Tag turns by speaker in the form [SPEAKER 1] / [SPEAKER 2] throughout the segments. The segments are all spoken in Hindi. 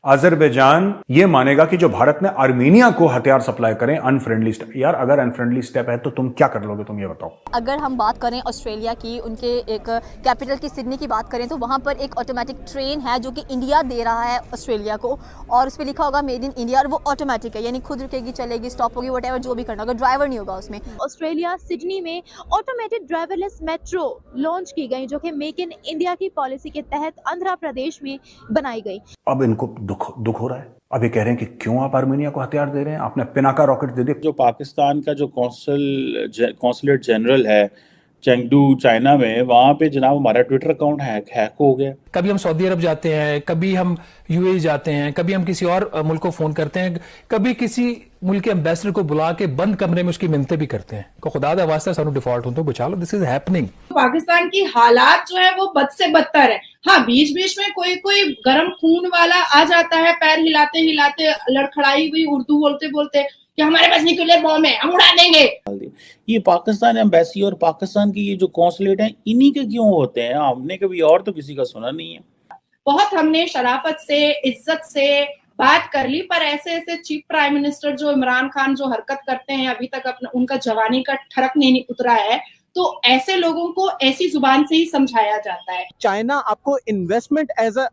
[SPEAKER 1] अजरबैजान ये मानेगा कि जो भारत ने आर्मीनिया को हथियार सप्लाई करें अनफ्रेंडली स्टेप। यार अगर अनफ्रेंडली स्टेप है तो तुम क्या कर लोगे, तुम ये बताओ।
[SPEAKER 2] अगर हम बात करें ऑस्ट्रेलिया की, उनके एक कैपिटल की सिडनी की बात करें तो वहाँ पर एक ऑटोमेटिक ट्रेन है जो कि इंडिया दे रहा है ऑस्ट्रेलिया को, और उस पर लिखा होगा मेड इन इंडिया, और वो ऑटोमेटिक है, यानी खुद रुकेगी, चलेगी, स्टॉप होगी, वट एवर जो भी करना होगा, ड्राइवर नहीं होगा उसमें।
[SPEAKER 3] ऑस्ट्रेलिया सिडनी में ऑटोमेटेड ड्राइवरलेस मेट्रो लॉन्च की गई जो कि मेक इन इंडिया की पॉलिसी के तहत आंध्र प्रदेश में बनाई गई।
[SPEAKER 1] अब इनको दुख हो रहा है। अब ये कह रहे हैं कि क्यों आप आर्मेनिया को हथियार दे रहे हैं, आपने पिनाका रॉकेट दे दिए।
[SPEAKER 4] जो पाकिस्तान का जो कॉन्सुलेट जनरल है चेंगडू चाइना में, वहाँ पे जनाब हमारा ट्विटर अकाउंट हैक हो गया।
[SPEAKER 5] कभी हम सऊदी अरब जाते हैं, कभी हम यूएई जाते हैं, कभी हम किसी और मुल्क को फोन करते हैं, कभी किसी मुल्क के एम्बेसडर को बुला के बंद कमरे में उसकी मिन्नतें भी करते हैं को खुदा दा वास्ता सानू डिफॉल्ट हो तो बचा लो। This is happening.
[SPEAKER 6] पाकिस्तान की हालात जो है वो बद से बदतर है। हाँ, बीच बीच में कोई गर्म खून वाला आ जाता है, पैर हिलाते हिलाते, लड़खड़ाई हुई उर्दू बोलते बोलते कि हमारे पास न्यूक्लियर बॉम्ब है, हम उड़ा देंगे।
[SPEAKER 4] ये पाकिस्तान एम्बेसी और पाकिस्तान की ये जो कॉन्सुलेट हैं, इन्हीं के क्यों होते हैं? हमने कभी और तो किसी का सुना नहीं है।
[SPEAKER 6] बहुत हमने शराफत से, इज्जत से बात कर ली, पर ऐसे चीफ प्राइम मिनिस्टर जो इमरान खान जो हरकत करते हैं, अभी तक अपना उनका जवानी का ठरक नहीं उतरा है, तो ऐसे लोगों को ऐसी जुबान से ही समझाया जाता है।
[SPEAKER 7] चाइना आपको इन्वेस्टमेंट एज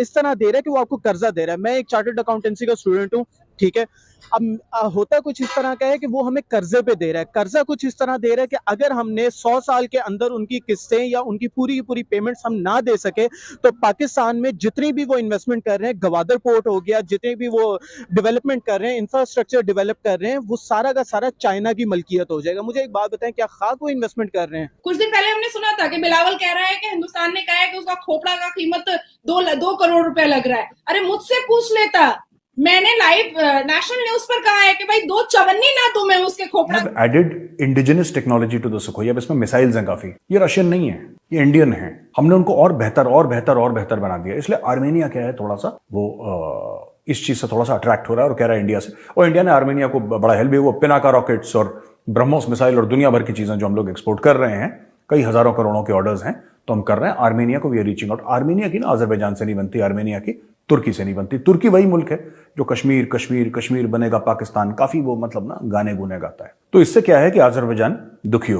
[SPEAKER 7] इस तरह दे रहा है कि वो आपको कर्जा दे रहा है। मैं एक चार्टर्ड अकाउंटेंसी का स्टूडेंट हूँ, ठीक है। अब होता कुछ इस तरह का है कि वो हमें कर्जे पे दे रहा है। कर्जा कुछ इस तरह दे रहा है कि अगर हमने 100 साल के अंदर उनकी किस्तें या उनकी पूरी की पूरी पेमेंट्स हम ना दे सके तो पाकिस्तान में जितनी भी वो इन्वेस्टमेंट कर रहे हैं, गवादर पोर्ट हो गया, जितने भी वो डेवलपमेंट कर रहे हैं, इंफ्रास्ट्रक्चर डेवलप कर रहे हैं, वो सारा का सारा चाइना की मलकियत हो जाएगा। मुझे एक बात बताएं, क्या खाक वो इन्वेस्टमेंट कर रहे हैं?
[SPEAKER 6] कुछ दिन पहले हमने सुना था कि बिलावल कह रहा है कि हिंदुस्तान ने कहा है कि उसका खोपड़ा का कीमत 2 करोड़ रुपए लग रहा है। अरे मुझसे पूछ लेता, मैंने लाइव नेशनल न्यूज पर कहा है कि भाई 254 ना दूं मैं उसके खोपड़ा।
[SPEAKER 1] Added indigenous technology to the Sukhoi. अब इसमें मिसाइल्स हैं काफी। ये रशियन नहीं है, ये इंडियन है। हमने उनको और बेहतर बना दिया। इसलिए आर्मेनिया क्या है, थोड़ा सा वो इस चीज से थोड़ा सा अट्रैक्ट हो रहा है और कह रहा है इंडिया से, और इंडिया ने आर्मेनिया को बड़ा हेल्प भी, वो पिनाका रॉकेट्स और ब्रह्मोस मिसाइल और दुनिया भर की चीजें जो हम लोग एक्सपोर्ट कर रहे हैं, कई हजारों करोड़ों के ऑर्डर्स हैं, तो हम कर रहे हैं। आर्मेनिया को we are reaching out. Armenia की ना अजरबैजान से नहीं बनती, आर्मेनिया की तुर्की से नहीं बनती। तुर्की वही मुल्क है जो कश्मीर बनेगा पाकिस्तान, काफी वो मतलब ना गाने गुने गाता है। तो इससे क्या है कि अजरबैजान दुखी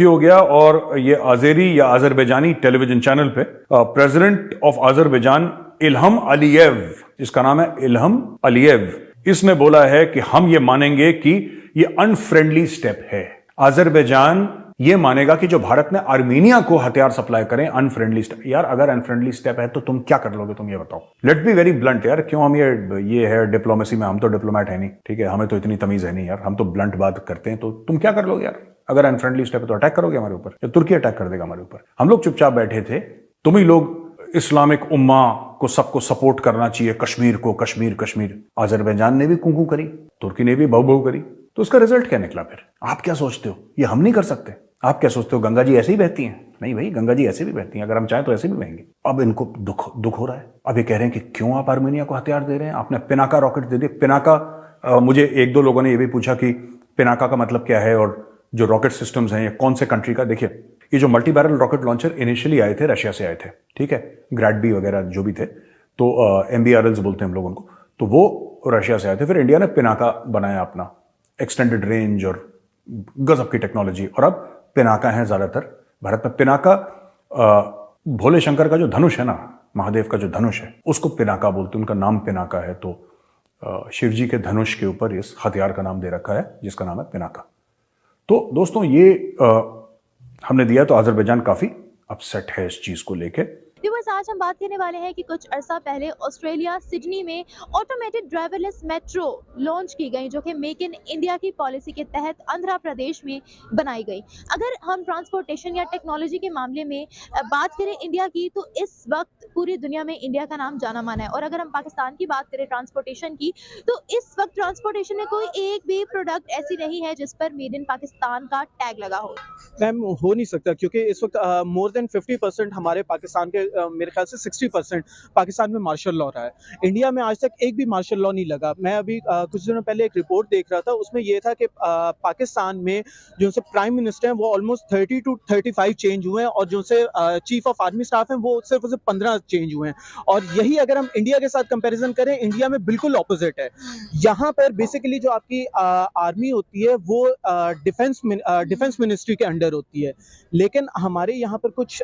[SPEAKER 1] हो गया और ये आजेरी या अजरबैजानी टेलीविजन चैनल पे प्रेसिडेंट ऑफ अजरबैजान इल्हम अलीयेव, जिसका नाम है इल्हम अलीयेव, इसने बोला है कि हम ये मानेंगे कि ये अनफ्रेंडली स्टेप है। अजरबैजान ये मानेगा कि जो भारत ने आर्मीनिया को हथियार सप्लाई करें अनफ्रेंडली स्टेप। यार अगर अनफ्रेंडली स्टेप है तो तुम क्या कर लोगे, तुम ये बताओ। लेट बी वेरी ब्लंट यार, क्यों हम ये है डिप्लोमेसी में, हम तो डिप्लोमेट है नहीं, ठीक है, हमें तो इतनी तमीज है नहीं यार, हम तो ब्लंट बात करते हैं। तो तुम क्या कर लोगे यार? अगर अनफ्रेंडली स्टेप है तो अटैक करोगे हमारे ऊपर, या तुर्की अटैक कर देगा हमारे ऊपर? हम लोग चुपचाप बैठे थे, तुम ही लोग इस्लामिक उम्मा को सबको सपोर्ट करना चाहिए, कश्मीर को, कश्मीर। अजरबैजान ने भी कुंकू करी, तुर्की ने भी बहु करी, तो उसका रिजल्ट क्या निकला? फिर आप क्या सोचते हो, ये हम नहीं कर सकते? आप क्या सोचते हो गंगा जी ऐसे ही बहती हैं? नहीं भाई, गंगा जी ऐसे भी बहती हैं, अगर हम चाहें तो ऐसे भी बहेंगे। अब इनको दुख हो रहा है। अब ये कह रहे हैं कि क्यों आप आर्मेनिया को हथियार दे रहे हैं, आपने पिनाका रॉकेट दे दिए। पिनाका, मुझे 1-2 लोगों ने ये भी पूछा कि पिनाका का मतलब क्या है, और जो रॉकेट सिस्टम्स हैं ये कौन से कंट्री का। देखिए, ये जो multi barrel rocket launcher initially आए थे, रशिया से आए थे, ठीक है, ग्रैडबी वगैरह जो भी थे, तो MBRLs बोलते हैं हम लोग उनको, तो वो रशिया से आए थे। फिर इंडिया ने पिनाका बनाया अपना, एक्सटेंडेड रेंज और गजब की टेक्नोलॉजी, और अब पिनाका है ज्यादातर भारत में। पिनाका भोले शंकर का जो धनुष है ना, महादेव का जो धनुष है, उसको पिनाका बोलते हैं, उनका नाम पिनाका है। तो शिव जी के धनुष के ऊपर इस हथियार का नाम दे रखा है जिसका नाम है पिनाका। तो दोस्तों ये हमने दिया, तो अजरबैजान काफी अपसेट है इस चीज को लेके।
[SPEAKER 3] व्यूअर्स, आज हम बात करने वाले हैं कि कुछ अरसा पहले ऑस्ट्रेलिया सिडनी में ऑटोमेटेड ड्राइवरलेस मेट्रो लॉन्च की गई जो कि मेक इन इंडिया की पॉलिसी के तहत आंध्र प्रदेश में बनाई गई। अगर हम ट्रांसपोर्टेशन या टेक्नोलॉजी के मामले में बात करें इंडिया की, तो इस वक्त पूरी दुनिया में इंडिया का नाम जाना माना है। और अगर हम पाकिस्तान की बात करें ट्रांसपोर्टेशन की, तो इस वक्त ट्रांसपोर्टेशन में कोई एक भी प्रोडक्ट ऐसी नहीं है जिस पर मेड इन पाकिस्तान का टैग लगा हो।
[SPEAKER 7] मैम, हो नहीं सकता, क्योंकि इस वक्त मोर देन 50% हमारे पाकिस्तान के मेरे ख्याल से 60% पाकिस्तान में मार्शल लॉ रहा है। इंडिया में आज तक एक भी मार्शल लॉ नहीं लगा। मैं अभी कुछ दिनों पहले एक रिपोर्ट देख रहा था, उसमें ये था कि पाकिस्तान में जो से प्राइम मिनिस्टर हैं वो ऑलमोस्ट 30 टू 35 चेंज हुए हैं, और जो से चीफ ऑफ आर्मी स्टाफ हैं वो सिर्फ 15 चेंज हुए हैं। और यही अगर हम इंडिया के साथ कंपैरिजन करें, इंडिया में बिल्कुल ऑपोजिट है। यहाँ पर बेसिकली जो आपकी आर्मी होती है वो डिफेंस मिनिस्ट्री के अंडर होती है, लेकिन हमारे यहाँ पर कुछ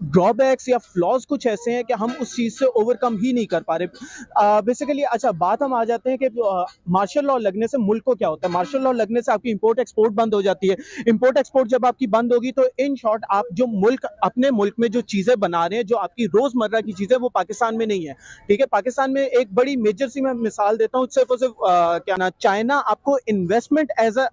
[SPEAKER 7] ड्रॉबैक्स या फ्लॉज कुछ ऐसे हैं कि हम उस चीज़ से ओवरकम ही नहीं कर पा रहे बेसिकली। अच्छा, बात हम आ जाते हैं कि मार्शल लॉ लगने से मुल्क को क्या होता है। मार्शल लॉ लगने से आपकी इंपोर्ट एक्सपोर्ट बंद हो जाती है। इंपोर्ट एक्सपोर्ट जब आपकी बंद होगी तो इन शॉर्ट आप जो मुल्क अपने मुल्क में जो चीज़ें बना रहे हैं, जो आपकी रोज़मर्रा की चीज़ें, वो पाकिस्तान में नहीं है। ठीक है, पाकिस्तान में एक बड़ी मेजर सी मैं मिसाल देता हूँ, सिर्फ और सिर्फ क्या ना, चाइना आपको इन्वेस्टमेंट एज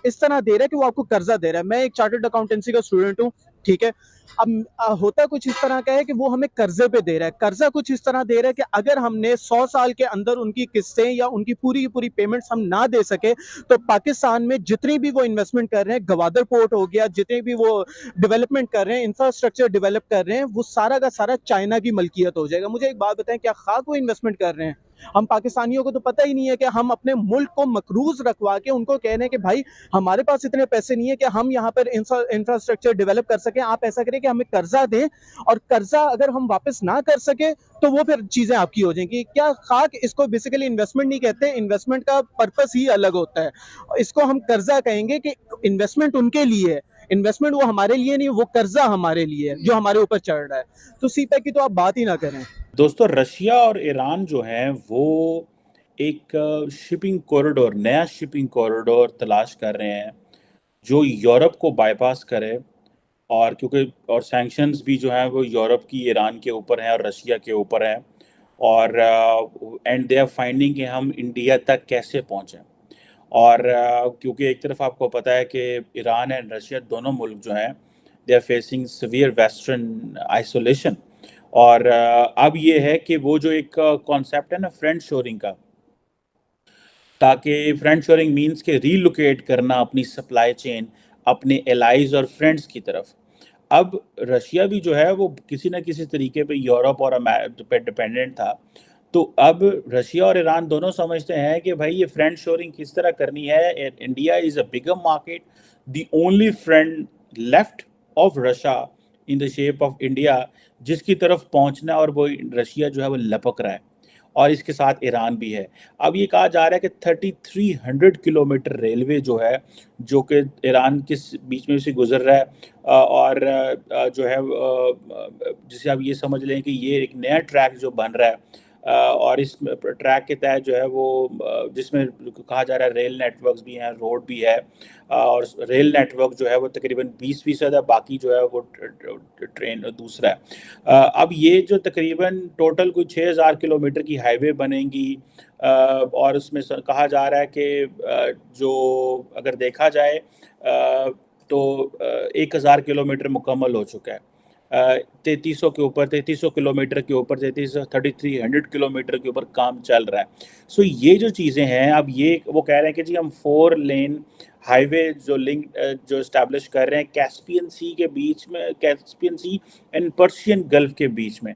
[SPEAKER 7] इस तरह दे रहा है कि वो आपको कर्जा दे रहा है। मैं एक चार्टर्ड अकाउंटेंसी का स्टूडेंट हूँ, ठीक है। अब होता कुछ इस तरह का है कि वो हमें कर्जे पे दे रहा है। कर्जा कुछ इस तरह दे रहा है कि अगर हमने 100 साल के अंदर उनकी किस्तें या उनकी पूरी की पूरी पेमेंट्स हम ना दे सके, तो पाकिस्तान में जितनी भी वो इन्वेस्टमेंट कर रहे हैं, गवादर पोर्ट हो गया, जितने भी वो डेवलपमेंट कर रहे हैं, इंफ्रास्ट्रक्चर डेवलप कर रहे हैं, वो सारा का सारा चाइना की मलकियत हो जाएगा। मुझे एक बात बताएं, क्या खाक वो इन्वेस्टमेंट कर रहे हैं? हम पाकिस्तानियों को तो पता ही नहीं है कि हम अपने मुल्क को मकरूज रखवा के उनको कह रहे हैं कि भाई हमारे पास इतने पैसे नहीं है कि हम यहाँ पर इंफ्रास्ट्रक्चर डेवलप कर सकें, आप ऐसा करें कि हमें कर्जा दें, और कर्जा अगर हम वापस ना कर सके तो वो फिर चीजें आपकी हो जाएंगी। क्या खाक, इसको बेसिकली इन्वेस्टमेंट नहीं कहते, इन्वेस्टमेंट का पर्पस ही अलग होता है। इसको हम कर्जा कहेंगे कि इन्वेस्टमेंट उनके लिए है, इन्वेस्टमेंट वो हमारे लिए नहीं, वो कर्जा हमारे लिए है जो हमारे ऊपर चढ़ रहा है। तो सीपैक की तो आप बात ही ना करें।
[SPEAKER 4] दोस्तों, रशिया और ईरान जो है वो एक शिपिंग कॉरिडोर, नया शिपिंग कॉरिडोर तलाश कर रहे हैं जो यूरोप को बाईपास करे, और क्योंकि और सैंक्शंस भी जो है वो यूरोप की ईरान के ऊपर है और रशिया के ऊपर है, और एंड दे आर फाइंडिंग कि हम इंडिया तक कैसे पहुँचें। और क्योंकि एक तरफ आपको पता है कि ईरान एंड रशिया दोनों मुल्क जो हैं they are facing severe western isolation, और अब ये है कि वो जो एक कॉन्सेप्ट है ना फ्रेंड शोरिंग का, ताकि फ्रेंड शोरिंग मीन्स के रीलोकेट करना अपनी सप्लाई चेन अपने एलाइज और फ्रेंड्स की तरफ। अब रशिया भी जो है वो किसी न किसी तरीके पे यूरोप और पे डिपेंडेंट था, तो अब रशिया और ईरान दोनों समझते हैं कि भाई ये फ्रेंड शोरिंग किस तरह करनी है। India is a bigger market, the only friend left of Russia in the shape of India, जिसकी तरफ पहुंचना, और वो रशिया जो है वो लपक रहा है, और इसके साथ ईरान भी है। अब ये कहा जा रहा है कि 3300 किलोमीटर रेलवे जो है, जो कि ईरान के बीच में से गुजर रहा है, और जो है जिसे आप ये समझ लें कि ये एक नया ट्रैक जो बन रहा है, और इस ट्रैक के तहत जो है वो जिसमें कहा जा रहा है रेल नेटवर्क्स भी हैं, रोड भी है, और रेल नेटवर्क जो है वो तकरीबन 20% है, बाकी जो है वो ट्रेन दूसरा है। अब ये जो तकरीबन टोटल कोई 6000 किलोमीटर की हाईवे बनेंगी, और उसमें कहा जा रहा है कि जो अगर देखा जाए तो 1000 किलोमीटर मुकम्मल हो चुका है, 3300 के ऊपर, 3300 किलोमीटर के ऊपर, 3300 किलोमीटर के ऊपर काम चल रहा है। सो ये जो चीज़ें हैं, अब ये वो कह रहे हैं कि जी हम 4 लेन हाईवे जो लिंक जो इस्टेब्लिश कर रहे हैं कैस्पियन सी के बीच में, Caspian sea and Persian gulf के बीच में।